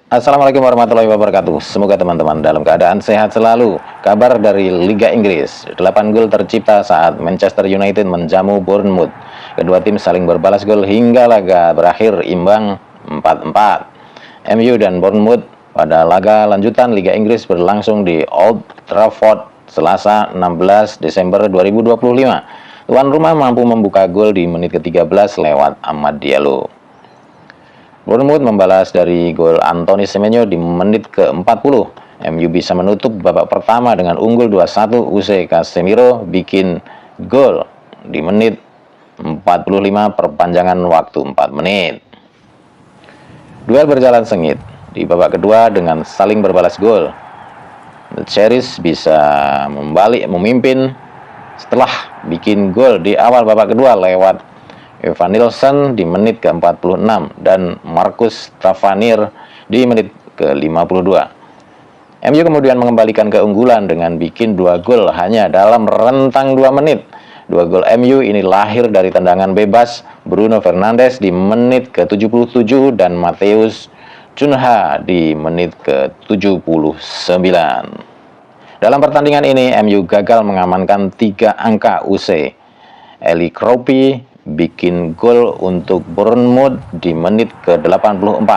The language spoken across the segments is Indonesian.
Assalamualaikum warahmatullahi wabarakatuh. Semoga teman-teman dalam keadaan sehat selalu. Kabar dari Liga Inggris. 8 gol tercipta saat Manchester United menjamu Bournemouth. Kedua tim saling berbalas gol hingga laga berakhir imbang 4-4. MU dan Bournemouth pada laga lanjutan Liga Inggris berlangsung di Old Trafford Selasa 16 Desember 2025. Tuan rumah mampu membuka gol di menit ke-13 lewat Amad Diallo. Bournemouth membalas dari gol Anthony Semenyo di menit ke-40. MU bisa menutup babak pertama dengan unggul 2-1 usai Casemiro bikin gol di menit 45 perpanjangan waktu 4 menit. Duel berjalan sengit di babak kedua dengan saling berbalas gol. The Cherries bisa memimpin setelah bikin gol di awal babak kedua lewat Evanilson di menit ke-46 dan Marcus Tavanir di menit ke-52. MU kemudian mengembalikan keunggulan dengan bikin 2 gol hanya dalam rentang 2 menit. 2 gol MU ini lahir dari tendangan bebas Bruno Fernandes di menit ke-77 dan Matheus Cunha di menit ke-79. Dalam pertandingan ini MU gagal mengamankan 3 angka usai Eli Kropi bikin gol untuk Bournemouth di menit ke-84.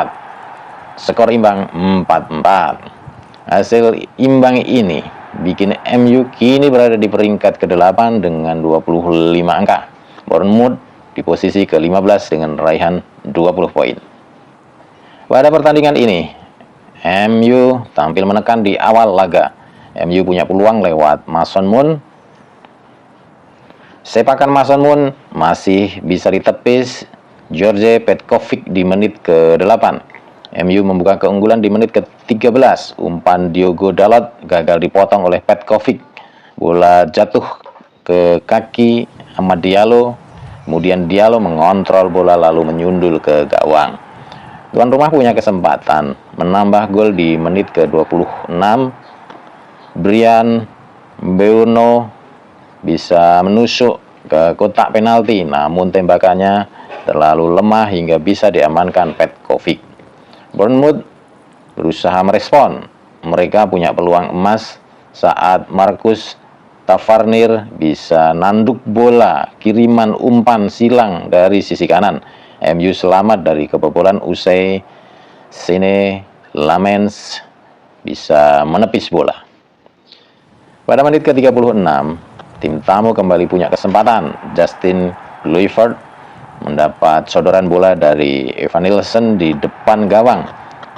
Skor imbang 4-4. Hasil imbang ini bikin MU kini berada di peringkat ke-8 dengan 25 angka. Bournemouth di posisi ke-15 dengan raihan 20 poin. Pada pertandingan ini, MU tampil menekan di awal laga. MU punya peluang lewat Mason Mount. Sepakan Mason Mount masih bisa ditepis George Petkovic di menit ke-8. MU membuka keunggulan di menit ke-13. Umpan Diogo Dalot gagal dipotong oleh Petkovic. Bola jatuh ke kaki Amad Diallo. Kemudian Diallo mengontrol bola lalu menyundul ke gawang. Tuan rumah punya kesempatan menambah gol di menit ke-26. Brian Mbeumo bisa menusuk ke kotak penalti, namun tembakannya terlalu lemah hingga bisa diamankan Petkovic. Bournemouth berusaha merespon. Mereka punya peluang emas saat Marcus Tavarnir bisa nanduk bola kiriman umpan silang dari sisi kanan. MU selamat dari kebobolan usai Sene Lamens bisa menepis bola. Pada menit ke-36, tim tamu kembali punya kesempatan. Justin Kluivert mendapat sodoran bola dari Evanilson di depan gawang.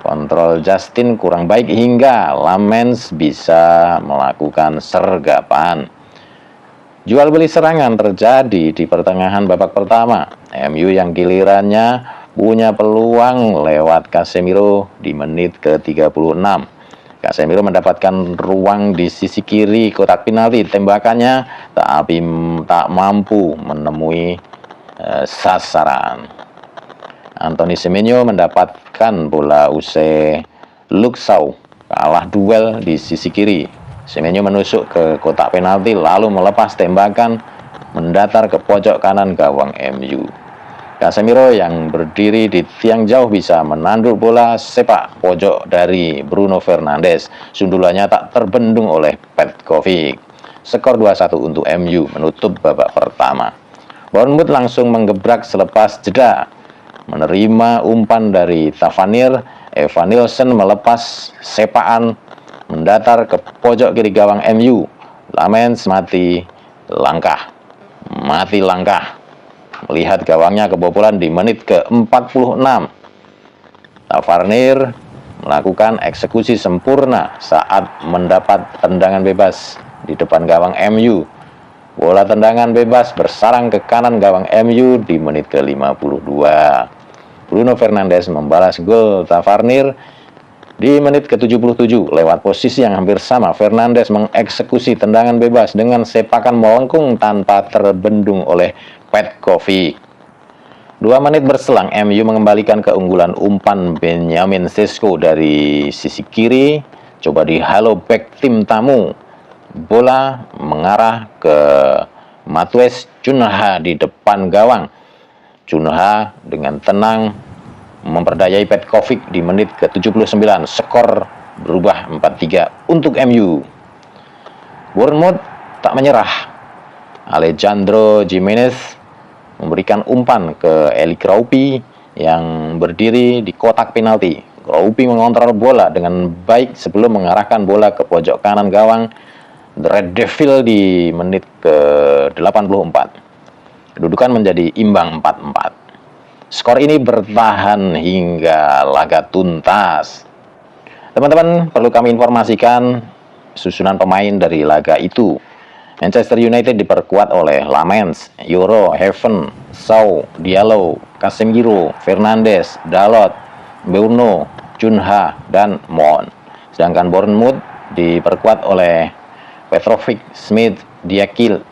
Kontrol Justin kurang baik hingga Lamens bisa melakukan sergapan. Jual beli serangan terjadi di pertengahan babak pertama. MU yang gilirannya punya peluang lewat Casemiro di menit ke-36. Casemiro mendapatkan ruang di sisi kiri kotak penalti. Tembakannya tak mampu menemui sasaran. Anthony Semenyo mendapatkan bola usai Luke Shaw kalah duel di sisi kiri. Semenyo menusuk ke kotak penalti lalu melepas tembakan mendatar ke pojok kanan gawang MU. Casemiro yang berdiri di tiang jauh bisa menanduk bola sepak pojok dari Bruno Fernandes. Sundulannya tak terbendung oleh Petkovic. Skor 2-1 untuk MU menutup babak pertama. Bournemouth langsung menggebrak selepas jeda. Menerima umpan dari Tavanir, Evanilson melepas sepaan mendatar ke pojok kiri gawang MU. Lamens mati langkah. Melihat gawangnya kebobolan di menit ke-46. Tavarnir melakukan eksekusi sempurna saat mendapat tendangan bebas di depan gawang MU. Bola tendangan bebas bersarang ke kanan gawang MU di menit ke-52. Bruno Fernandes membalas gol Tavarnir di menit ke-77 lewat posisi yang hampir sama. Fernandes mengeksekusi tendangan bebas dengan sepakan melengkung tanpa terbendung oleh Petkovic. 2 menit berselang, MU mengembalikan keunggulan. Umpan Benjamin Sesko dari sisi kiri coba dihalau back tim tamu. Bola mengarah ke Matheus Cunha di depan gawang. Cunha dengan tenang memperdayai Petkovic di menit ke-79. Skor berubah 4-3 untuk MU. Bournemouth tak menyerah. Alejandro Jimenez memberikan umpan ke Eli Kraupi yang berdiri di kotak penalti. Kraupi mengontrol bola dengan baik sebelum mengarahkan bola ke pojok kanan gawang The Red Devil di menit ke-84. Kedudukan menjadi imbang 4-4. Skor ini bertahan hingga laga tuntas. Teman-teman, perlu kami informasikan susunan pemain dari laga itu. Manchester United diperkuat oleh Lamens, Euro, Heaven, Shaw, Diallo, Casemiro, Fernandes, Dalot, Bruno, Cunha, dan Mon. Sedangkan Bournemouth diperkuat oleh Petrovic, Smith, Diakil,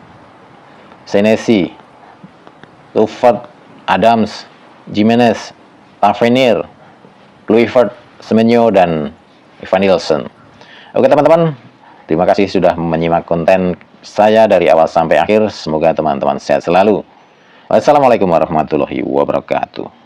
Senesi, Luford, Adams, Jimenez, Tavernier, Kluivert, Semenyo, dan Evan Nilsson. Oke teman-teman, terima kasih sudah menyimak konten saya dari awal sampai akhir. Semoga teman-teman sehat selalu. Wassalamualaikum warahmatullahi wabarakatuh.